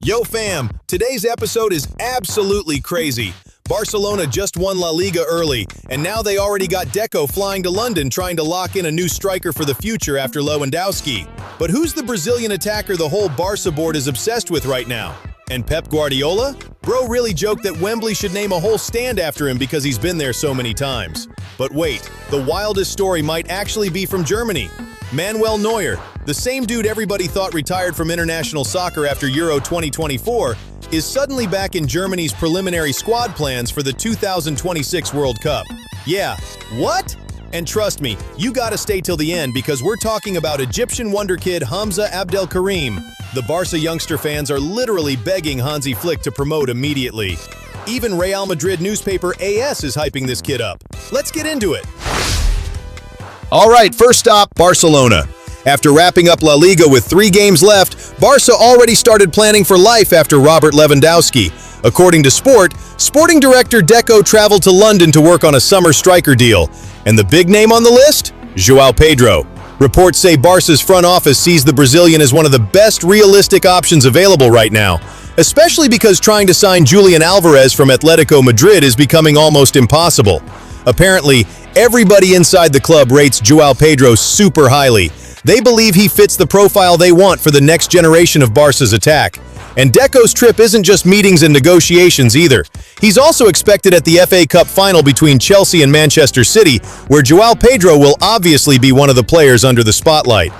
Yo fam, today's episode is absolutely crazy. Barcelona just won La Liga early, and now they already got Deco flying to London trying to lock in a new striker for the future after Lewandowski. But who's the Brazilian attacker the whole Barça board is obsessed with right now? And Pep Guardiola? Bro really joked that Wembley should name a whole stand after him because he's been there so many times. But wait, the wildest story might actually be from Germany. Manuel Neuer, the same dude everybody thought retired from international soccer after Euro 2024, is suddenly back in Germany's preliminary squad plans for the 2026 World Cup. Yeah, what? And trust me, you gotta stay till the end because we're talking about Egyptian wonder kid Hamza Abdelkareem. The Barça youngster fans are literally begging Hansi Flick to promote immediately. Even Real Madrid newspaper AS is hyping this kid up. Let's get into it. All right, first stop, Barcelona. After wrapping up La Liga with 3 games left, Barça already started planning for life after Robert Lewandowski. According to Sporting Director Deco traveled to London to work on a summer striker deal. And the big name on the list? João Pedro. Reports say Barça's front office sees the Brazilian as one of the best realistic options available right now, especially because trying to sign Julian Alvarez from Atletico Madrid is becoming almost impossible. Apparently, everybody inside the club rates João Pedro super highly. They believe he fits the profile they want for the next generation of Barça's attack. And Deco's trip isn't just meetings and negotiations either. He's also expected at the FA Cup final between Chelsea and Manchester City, where João Pedro will obviously be one of the players under the spotlight.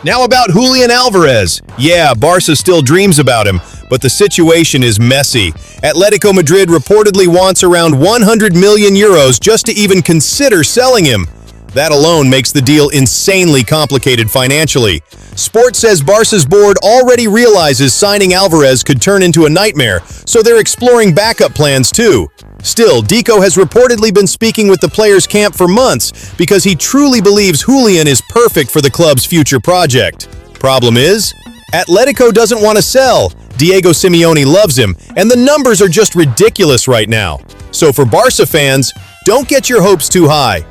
Now about Julian Alvarez. Yeah, Barça still dreams about him, but the situation is messy. Atletico Madrid reportedly wants around 100 million euros just to even consider selling him. That alone makes the deal insanely complicated financially. Sport says Barça's board already realizes signing Alvarez could turn into a nightmare, so they're exploring backup plans too. Still, Deco has reportedly been speaking with the players' camp for months because he truly believes Julian is perfect for the club's future project. Problem is, Atletico doesn't want to sell. Diego Simeone loves him, and the numbers are just ridiculous right now. So for Barça fans, don't get your hopes too high.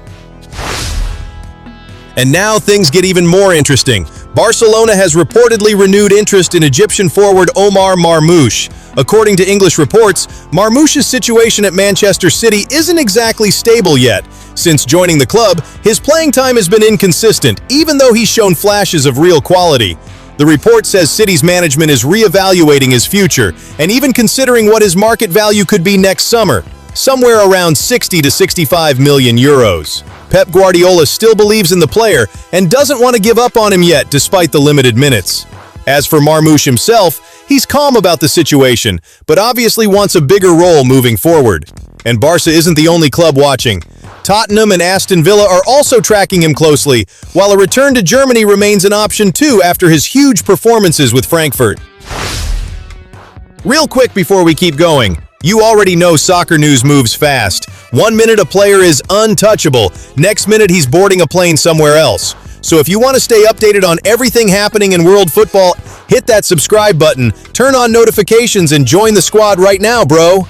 And now things get even more interesting. Barcelona has reportedly renewed interest in Egyptian forward Omar Marmoush. According to English reports, Marmoush's situation at Manchester City isn't exactly stable yet. Since joining the club, his playing time has been inconsistent, even though he's shown flashes of real quality. The report says City's management is re-evaluating his future and even considering what his market value could be next summer, somewhere around 60 to 65 million euros. Pep Guardiola still believes in the player and doesn't want to give up on him yet despite the limited minutes. As for Marmoush himself, he's calm about the situation, but obviously wants a bigger role moving forward. And Barça isn't the only club watching. Tottenham and Aston Villa are also tracking him closely, while a return to Germany remains an option too after his huge performances with Frankfurt. Real quick before we keep going, you already know soccer news moves fast. 1 minute a player is untouchable, next minute he's boarding a plane somewhere else. So if you want to stay updated on everything happening in world football, hit that subscribe button, turn on notifications, and join the squad right now, bro.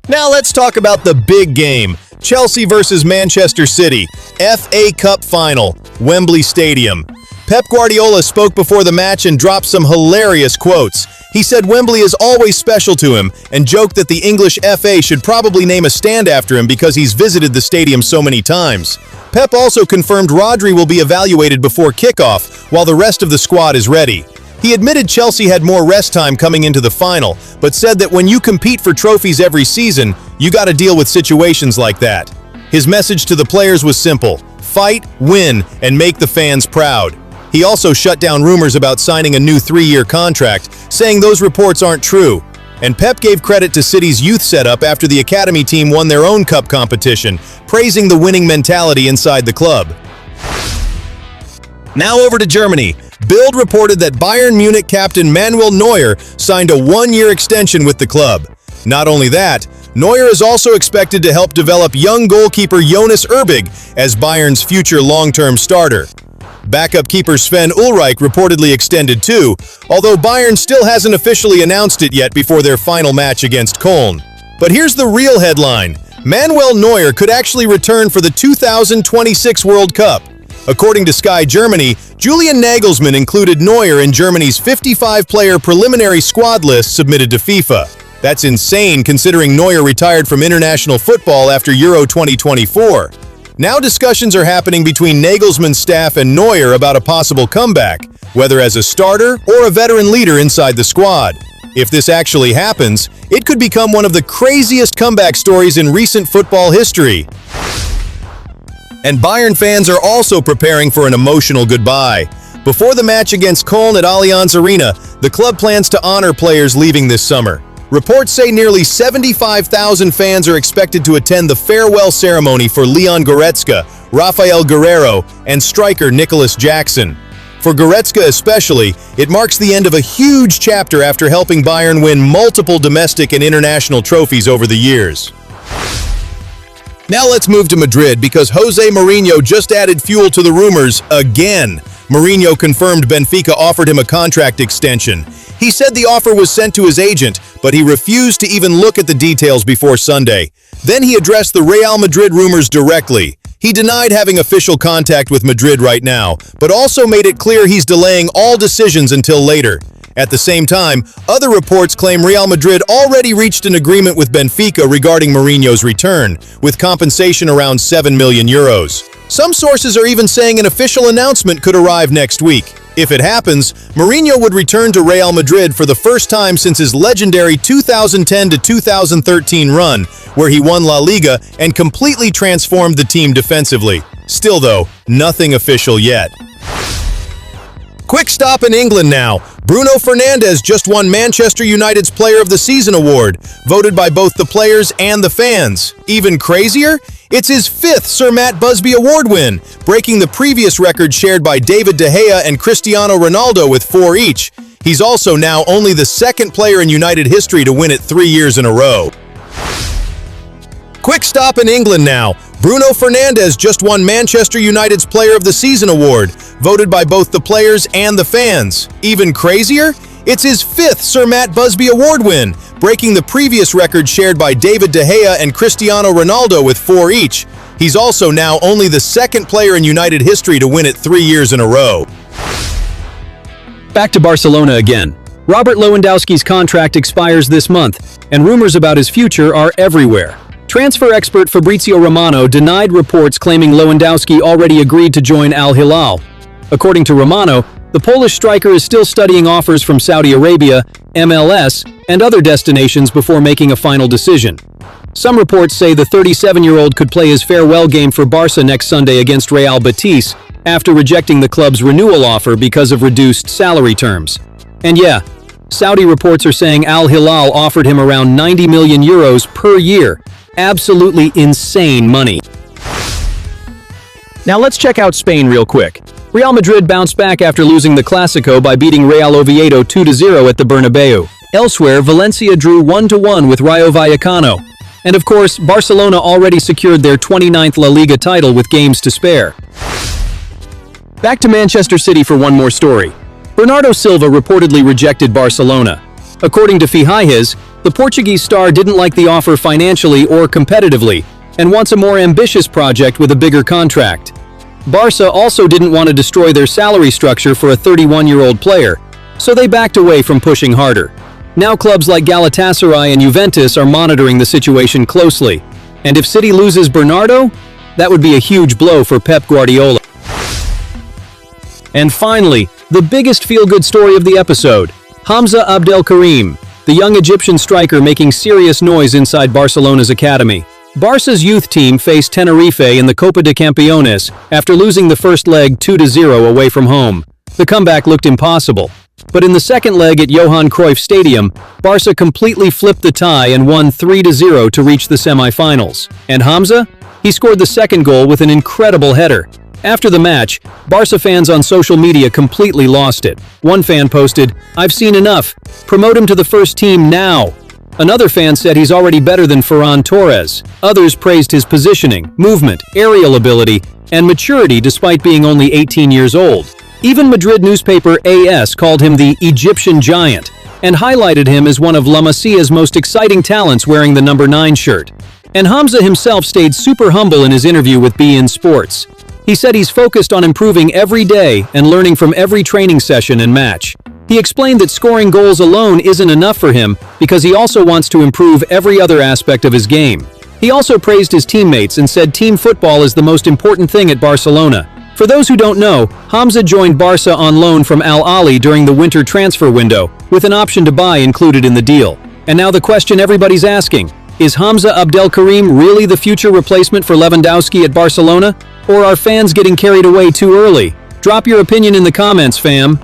Now let's talk about the big game. Chelsea versus Manchester City, FA Cup final, Wembley Stadium. Pep Guardiola spoke before the match and dropped some hilarious quotes. He said Wembley is always special to him and joked that the English FA should probably name a stand after him because he's visited the stadium so many times. Pep also confirmed Rodri will be evaluated before kickoff while the rest of the squad is ready. He admitted Chelsea had more rest time coming into the final, but said that when you compete for trophies every season, you gotta deal with situations like that. His message to the players was simple: fight, win, and make the fans proud. He also shut down rumors about signing a new 3-year contract, saying those reports aren't true. And Pep gave credit to City's youth setup after the academy team won their own cup competition, praising the winning mentality inside the club. Now over to Germany. Bild reported that Bayern Munich captain Manuel Neuer signed a 1-year extension with the club. Not only that, Neuer is also expected to help develop young goalkeeper Jonas Erbig as Bayern's future long-term starter. Backup keeper Sven Ulreich reportedly extended too, although Bayern still hasn't officially announced it yet before their final match against Köln. But here's the real headline: Manuel Neuer could actually return for the 2026 World Cup. According to Sky Germany, Julian Nagelsmann included Neuer in Germany's 55-player preliminary squad list submitted to FIFA. That's insane considering Neuer retired from international football after Euro 2024. Now discussions are happening between Nagelsmann's staff and Neuer about a possible comeback, whether as a starter or a veteran leader inside the squad. If this actually happens, it could become one of the craziest comeback stories in recent football history. And Bayern fans are also preparing for an emotional goodbye. Before the match against Köln at Allianz Arena, the club plans to honor players leaving this summer. Reports say nearly 75,000 fans are expected to attend the farewell ceremony for Leon Goretzka, Rafael Guerreiro, and striker Nicholas Jackson. For Goretzka especially, it marks the end of a huge chapter after helping Bayern win multiple domestic and international trophies over the years. Now let's move to Madrid because Jose Mourinho just added fuel to the rumors again. Mourinho confirmed Benfica offered him a contract extension. He said the offer was sent to his agent, but he refused to even look at the details before Sunday. Then he addressed the Real Madrid rumors directly. He denied having official contact with Madrid right now, but also made it clear he's delaying all decisions until later. At the same time, other reports claim Real Madrid already reached an agreement with Benfica regarding Mourinho's return, with compensation around 7 million euros. Some sources are even saying an official announcement could arrive next week. If it happens, Mourinho would return to Real Madrid for the first time since his legendary 2010 to 2013 run, where he won La Liga and completely transformed the team defensively. Still though, nothing official yet. Quick stop in England now. Bruno Fernandes just won Manchester United's Player of the Season award, voted by both the players and the fans. Even crazier? It's his 5th Sir Matt Busby Award win, breaking the previous record shared by David De Gea and Cristiano Ronaldo with 4 each. He's also now only the 2nd player in United history to win it 3 years in a row. Quick stop in England now. Bruno Fernandes just won Manchester United's Player of the Season award, voted by both the players and the fans. Even crazier? It's his 5th Sir Matt Busby Award win, breaking the previous record shared by David De Gea and Cristiano Ronaldo with 4 each. He's also now only the 2nd player in United history to win it 3 years in a row. Back to Barcelona again. Robert Lewandowski's contract expires this month, and rumors about his future are everywhere. Transfer expert Fabrizio Romano denied reports claiming Lewandowski already agreed to join Al Hilal. According to Romano, the Polish striker is still studying offers from Saudi Arabia, MLS, and other destinations before making a final decision. Some reports say the 37-year-old could play his farewell game for Barça next Sunday against Real Betis after rejecting the club's renewal offer because of reduced salary terms. And yeah, Saudi reports are saying Al Hilal offered him around 90 million euros per year. Absolutely insane money. Now let's check out Spain real quick. Real Madrid bounced back after losing the Clásico by beating Real Oviedo 2-0 at the Bernabeu. Elsewhere, Valencia drew 1-1 with Rayo Vallecano. And of course, Barcelona already secured their 29th La Liga title with games to spare. Back to Manchester City for one more story. Bernardo Silva reportedly rejected Barcelona. According to Fichajes, the Portuguese star didn't like the offer financially or competitively, and wants a more ambitious project with a bigger contract. Barça also didn't want to destroy their salary structure for a 31-year-old player, so they backed away from pushing harder. Now clubs like Galatasaray and Juventus are monitoring the situation closely, and if City loses Bernardo, that would be a huge blow for Pep Guardiola. And finally, the biggest feel-good story of the episode, Hamza Abdelkareem, the young Egyptian striker making serious noise inside Barcelona's academy. Barca's youth team faced Tenerife in the Copa de Campeones after losing the first leg 2-0 away from home. The comeback looked impossible. But in the second leg at Johan Cruyff Stadium, Barca completely flipped the tie and won 3-0 to reach the semi-finals. And Hamza? He scored the second goal with an incredible header. After the match, Barca fans on social media completely lost it. One fan posted, "I've seen enough. Promote him to the first team now." Another fan said he's already better than Ferran Torres. Others praised his positioning, movement, aerial ability, and maturity despite being only 18 years old. Even Madrid newspaper AS called him the Egyptian Giant and highlighted him as one of La Masia's most exciting talents wearing the number 9 shirt. And Hamza himself stayed super humble in his interview with beIN Sports. He said he's focused on improving every day and learning from every training session and match. He explained that scoring goals alone isn't enough for him because he also wants to improve every other aspect of his game. He also praised his teammates and said team football is the most important thing at Barcelona. For those who don't know, Hamza joined Barca on loan from Al Ahly during the winter transfer window, with an option to buy included in the deal. And now the question everybody's asking, is Hamza Abdelkareem really the future replacement for Lewandowski at Barcelona? Or are fans getting carried away too early? Drop your opinion in the comments, fam.